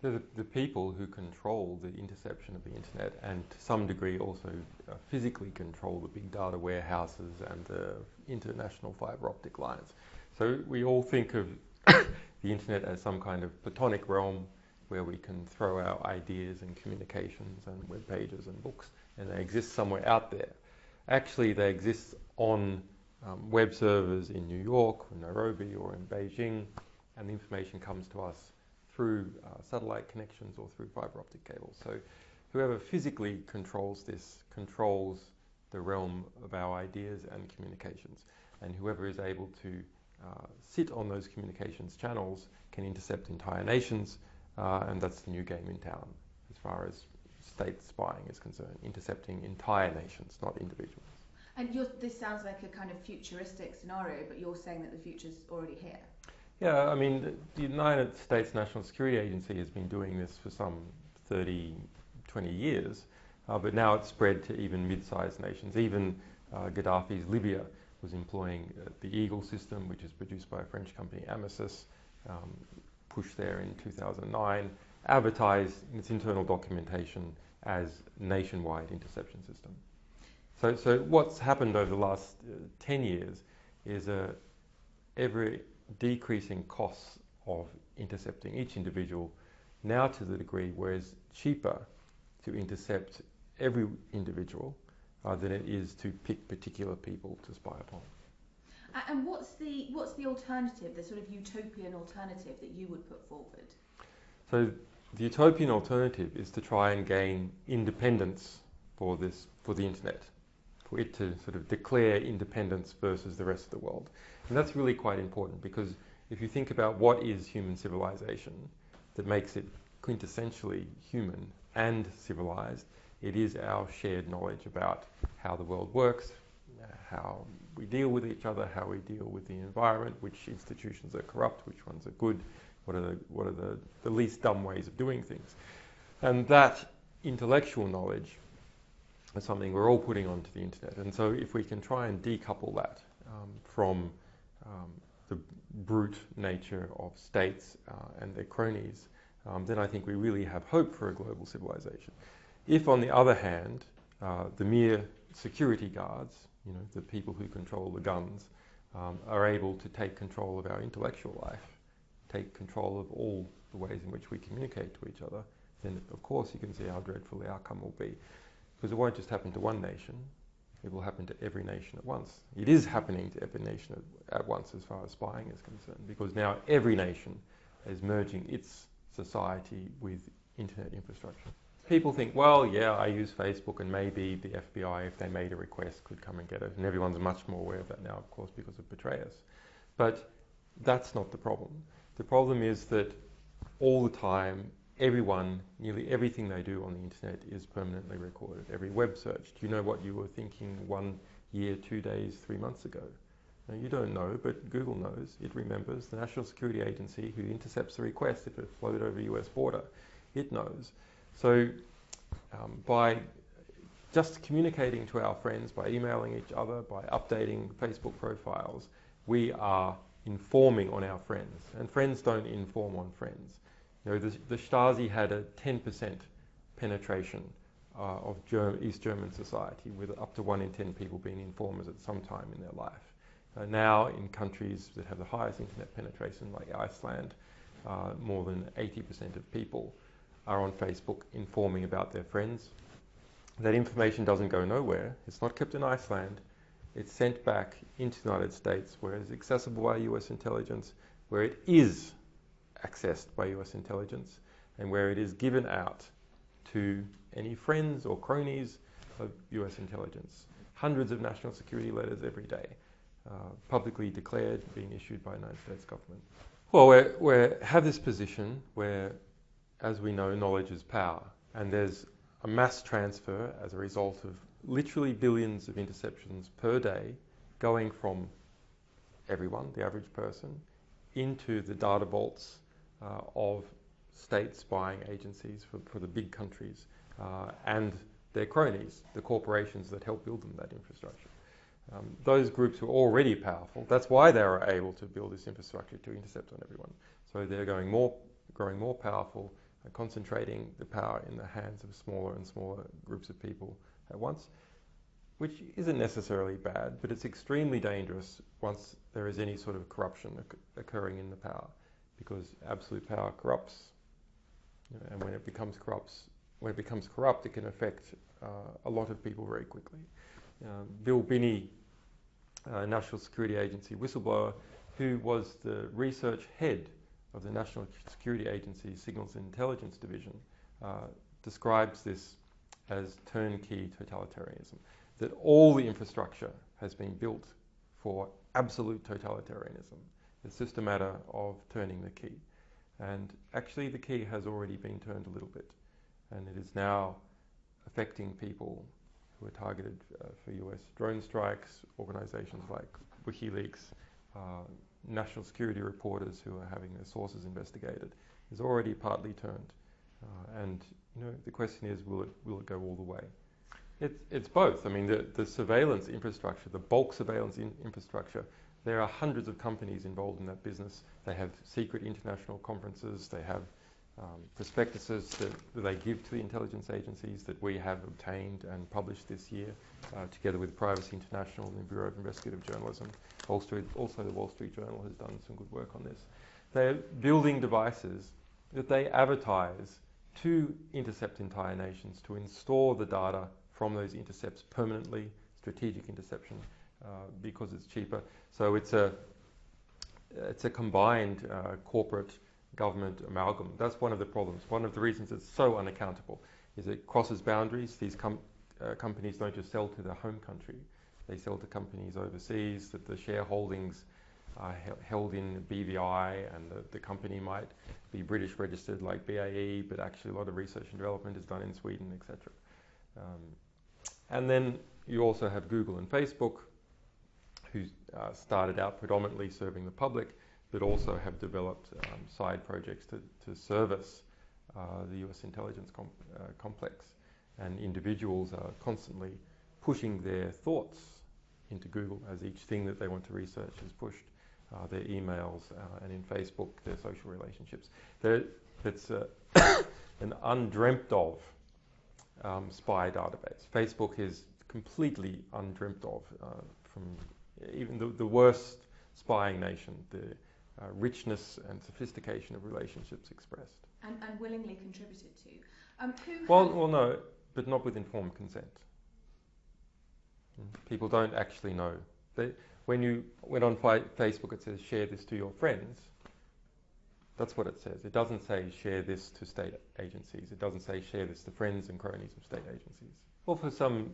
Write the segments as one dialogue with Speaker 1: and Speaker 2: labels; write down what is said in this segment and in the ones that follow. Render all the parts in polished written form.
Speaker 1: The people who control the interception of the internet and to some degree also physically control the big data warehouses and the international fiber optic lines. So we all think of the internet as some kind of platonic realm where we can throw our ideas and communications and web pages and books, and they exist somewhere out there. Actually, they exist on web servers in New York or Nairobi or in Beijing, and the information comes to us through satellite connections or through fiber optic cables. So whoever physically controls this controls the realm of our ideas and communications. And whoever is able to sit on those communications channels can intercept entire nations, and that's the new game in town as far as state spying is concerned, intercepting entire nations, not individuals.
Speaker 2: And this sounds like a kind of futuristic scenario, but you're saying that the future's already here.
Speaker 1: Yeah, I mean, the United States National Security Agency has been doing this for some 30, 20 years, but now it's spread to even mid-sized nations. Even Gaddafi's Libya was employing the Eagle system, which is produced by a French company, Amicis, pushed there in 2009, advertised in its internal documentation as nationwide interception system. So what's happened over the last 10 years is every decreasing costs of intercepting each individual, now to the degree where it's cheaper to intercept every individual than it is to pick particular people to spy upon.
Speaker 2: And what's the alternative, the sort of utopian alternative that you would put forward?
Speaker 1: So the utopian alternative is to try and gain independence for the internet, for it to sort of declare independence versus the rest of the world. And that's really quite important, because if you think about what is human civilization that makes it quintessentially human and civilized, it is our shared knowledge about how the world works, how we deal with each other, how we deal with the environment, which institutions are corrupt, which ones are good, what are the least dumb ways of doing things. And that intellectual knowledge is something we're all putting onto the internet. And so if we can try and decouple that from the brute nature of states and their cronies, then I think we really have hope for a global civilization. If, on the other hand, the mere security guards, the people who control the guns, are able to take control of our intellectual life, take control of all the ways in which we communicate to each other, then of course you can see how dreadful the outcome will be. Because it won't just happen to one nation, it will happen to every nation at once. It is happening to every nation at once as far as spying is concerned, because now every nation is merging its society with internet infrastructure. People think, well, yeah, I use Facebook and maybe the FBI, if they made a request, could come and get it. And everyone's much more aware of that now, of course, because of Petraeus. But that's not the problem. The problem is that all the time, everyone, nearly everything they do on the internet is permanently recorded. Every web search. Do you know what you were thinking 1 year, 2 days, 3 months ago? Now, you don't know, but Google knows. It remembers. The National Security Agency, who intercepts the request if it flowed over the US border, it knows. So by just communicating to our friends, by emailing each other, by updating Facebook profiles, we are informing on our friends. And friends don't inform on friends. The Stasi had a 10% penetration of East German society, with up to 1 in 10 people being informers at some time in their life. Now, in countries that have the highest internet penetration, like Iceland, more than 80% of people are on Facebook informing about their friends. That information doesn't go nowhere. It's not kept in Iceland. It's sent back into the United States, where it's accessible by US intelligence, where it is accessed by US intelligence, and where it is given out to any friends or cronies of US intelligence. Hundreds of national security letters every day, publicly declared, being issued by the United States government. Well, we have this position where, as we know, knowledge is power, and there's a mass transfer as a result of literally billions of interceptions per day going from everyone, the average person, into the data vaults of state spying agencies for the big countries and their cronies, the corporations that help build them that infrastructure. Those groups were already powerful. That's why they were able to build this infrastructure to intercept on everyone. So they're growing more powerful, concentrating the power in the hands of smaller and smaller groups of people at once, which isn't necessarily bad, but it's extremely dangerous once there is any sort of corruption occurring in the power, because absolute power corrupts, and when it becomes corrupt, it can affect a lot of people very quickly. Bill Binney, National Security Agency whistleblower, who was the research head of the National Security Agency's Signals and Intelligence Division, describes this as turnkey totalitarianism, that all the infrastructure has been built for absolute totalitarianism. It's just a matter of turning the key. And actually the key has already been turned a little bit, and it is now affecting people who are targeted for US drone strikes, organizations like WikiLeaks, national security reporters who are having their sources investigated, is already partly turned. And the question is, will it go all the way? It's both. I mean, the surveillance infrastructure, the bulk surveillance infrastructure, there are hundreds of companies involved in that business. They have secret international conferences. They have prospectuses that they give to the intelligence agencies that we have obtained and published this year, together with Privacy International and the Bureau of Investigative Journalism. Also, the Wall Street Journal has done some good work on this. They're building devices that they advertise to intercept entire nations, to install the data from those intercepts permanently, strategic interception, because it's cheaper. So it's a combined corporate government amalgam. That's one of the problems. One of the reasons it's so unaccountable is it crosses boundaries. These companies don't just sell to their home country. They sell to companies overseas, that the shareholdings are held in BVI, and the company might be British registered like BAE, but actually a lot of research and development is done in Sweden, etc. And then you also have Google and Facebook, who started out predominantly serving the public, but also have developed side projects to service the US intelligence complex. And individuals are constantly pushing their thoughts into Google as each thing that they want to research is pushed, their emails, and in Facebook, their social relationships. It's an undreamt of spy database. Facebook is completely undreamt of from even the worst spying nation, the richness and sophistication of relationships expressed.
Speaker 2: And willingly contributed to.
Speaker 1: Well, no, but not with informed consent. People don't actually know. When on Facebook it says share this to your friends, that's what it says. It doesn't say share this to state agencies. It doesn't say share this to friends and cronies of state agencies. Well, for some,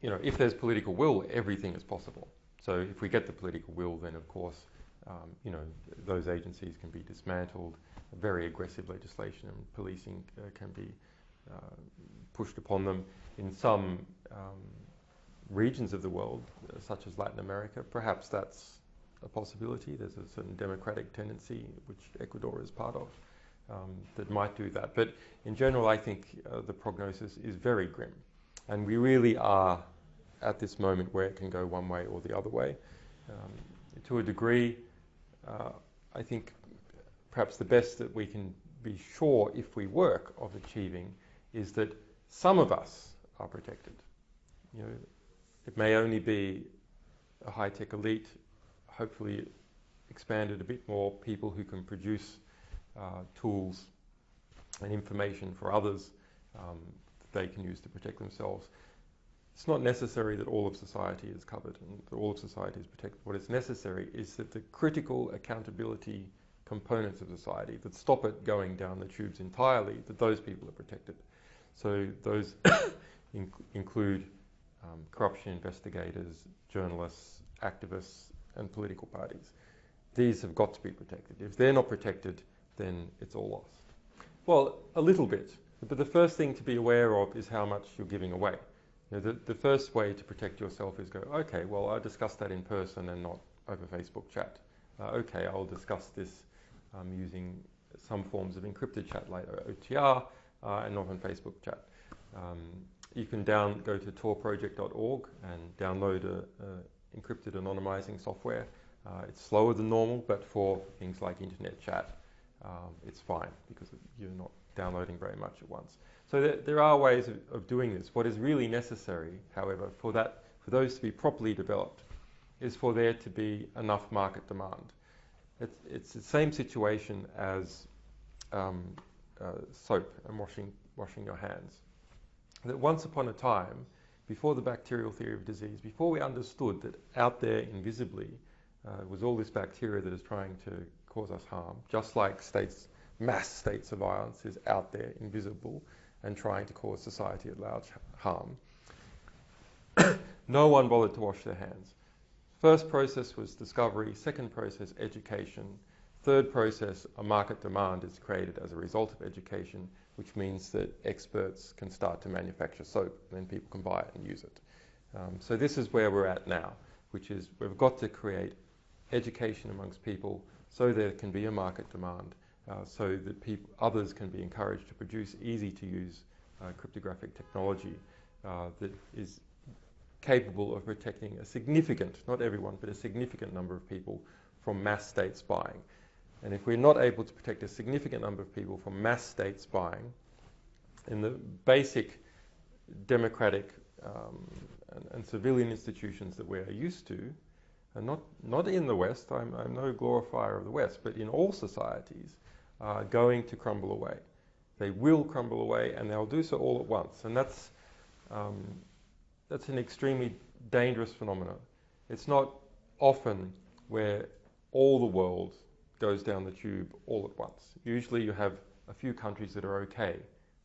Speaker 1: if there's political will, everything is possible. So if we get the political will, then of course, those agencies can be dismantled. Very aggressive legislation and policing can be pushed upon them. In some regions of the world, such as Latin America, perhaps that's a possibility. There's a certain democratic tendency, which Ecuador is part of, that might do that. But in general, I think the prognosis is very grim. And we really are at this moment where it can go one way or the other way. To a degree, I think perhaps the best that we can be sure, if we work, of achieving is that some of us are protected. It may only be a high-tech elite, hopefully expanded a bit more, people who can produce tools and information for others that they can use to protect themselves. It's not necessary that all of society is covered and that all of society is protected. What is necessary is that the critical accountability components of society that stop it going down the tubes entirely, that those people are protected. So those include corruption investigators, journalists, activists, and political parties. These have got to be protected. If they're not protected, then it's all lost. Well, a little bit. But the first thing to be aware of is how much you're giving away. The first way to protect yourself is go, okay, well, I'll discuss that in person and not over Facebook chat. Okay, I'll discuss this using some forms of encrypted chat like OTR and not on Facebook chat. You can go to torproject.org and download encrypted anonymizing software. It's slower than normal, but for things like internet chat, it's fine because you're not downloading very much at once. So there are ways of doing this. What is really necessary, however, for those to be properly developed, is for there to be enough market demand. It's the same situation as soap and washing your hands. That once upon a time, before the bacterial theory of disease, before we understood that out there invisibly was all this bacteria that is trying to cause us harm, just like mass states of violence is out there invisible and trying to cause society at large harm, no one bothered to wash their hands. First process was discovery, second process, education. Third process, a market demand is created as a result of education, which means that experts can start to manufacture soap and then people can buy it and use it. So this is where we're at now, which is we've got to create education amongst people so there can be a market demand, so that others can be encouraged to produce easy-to-use cryptographic technology that is capable of protecting a significant, not everyone, but a significant number of people from mass state spying. And if we're not able to protect a significant number of people from mass state spying, in the basic democratic and civilian institutions that we're used to, and not in the West, I'm no glorifier of the West, but in all societies, are going to crumble away. They will crumble away, and they'll do so all at once. And that's an extremely dangerous phenomenon. It's not often where all the world goes down the tube all at once. Usually you have a few countries that are okay,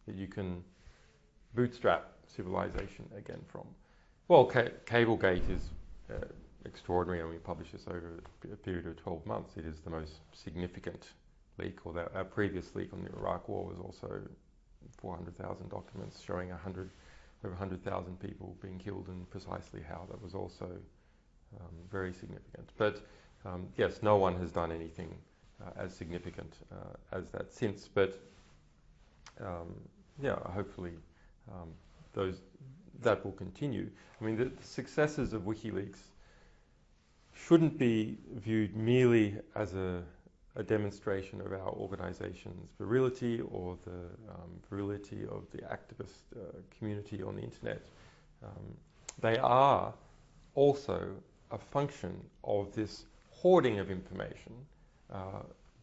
Speaker 1: that you can bootstrap civilization again from. Well, Cablegate is extraordinary, and we published this over a period of 12 months. It is the most significant leak, although our previous leak on the Iraq War was also 400,000 documents showing over 100,000 people being killed and precisely how. That was also very significant. But yes, no one has done anything as significant as that since. But yeah, hopefully that will continue. I mean, the successes of WikiLeaks shouldn't be viewed merely as a demonstration of our organization's virility or the virility of the activist community on the internet. They are also a function of this hoarding of information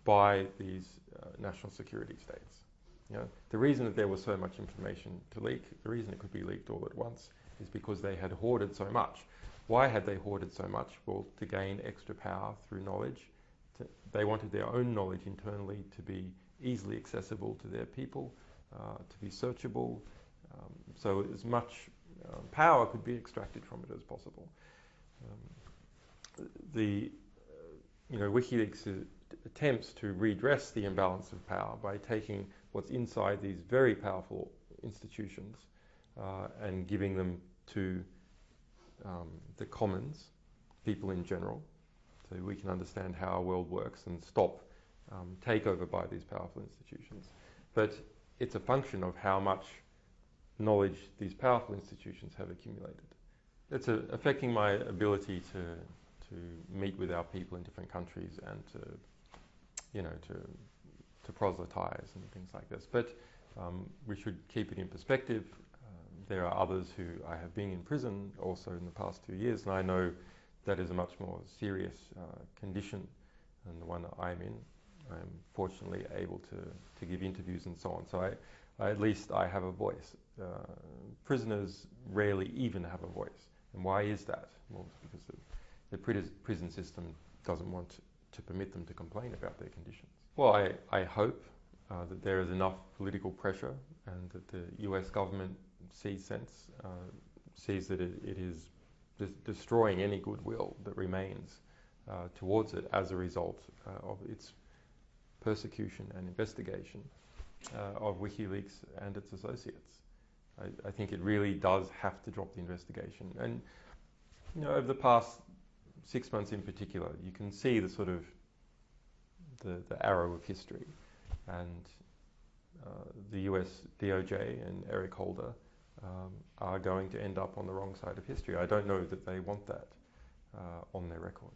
Speaker 1: by these national security states. You know, the reason that there was so much information to leak, the reason it could be leaked all at once, is because they had hoarded so much. Why had they hoarded so much? Well, to gain extra power through knowledge. They wanted their own knowledge internally to be easily accessible to their people, to be searchable, so as much power could be extracted from it as possible. WikiLeaks attempts to redress the imbalance of power by taking what's inside these very powerful institutions and giving them to the commons, people in general, so we can understand how our world works and stop takeover by these powerful institutions. But it's a function of how much knowledge these powerful institutions have accumulated. It's affecting my ability to meet with our people in different countries and to proselytize and things like this. But we should keep it in perspective. There are others who I have been in prison also in the past 2 years, and I know that is a much more serious condition than the one that I'm in. I'm fortunately able to give interviews and so on. So at least I have a voice. Prisoners rarely even have a voice. And why is that? Well, it's because the prison system doesn't want to permit them to complain about their conditions. Well, I hope that there is enough political pressure and that the US government sees that it is destroying any goodwill that remains towards it as a result of its persecution and investigation of WikiLeaks and its associates. I think it really does have to drop the investigation. And over the past 6 months in particular, you can see the sort of the arrow of history, and the US DOJ and Eric Holder are going to end up on the wrong side of history. I don't know that they want that on their record.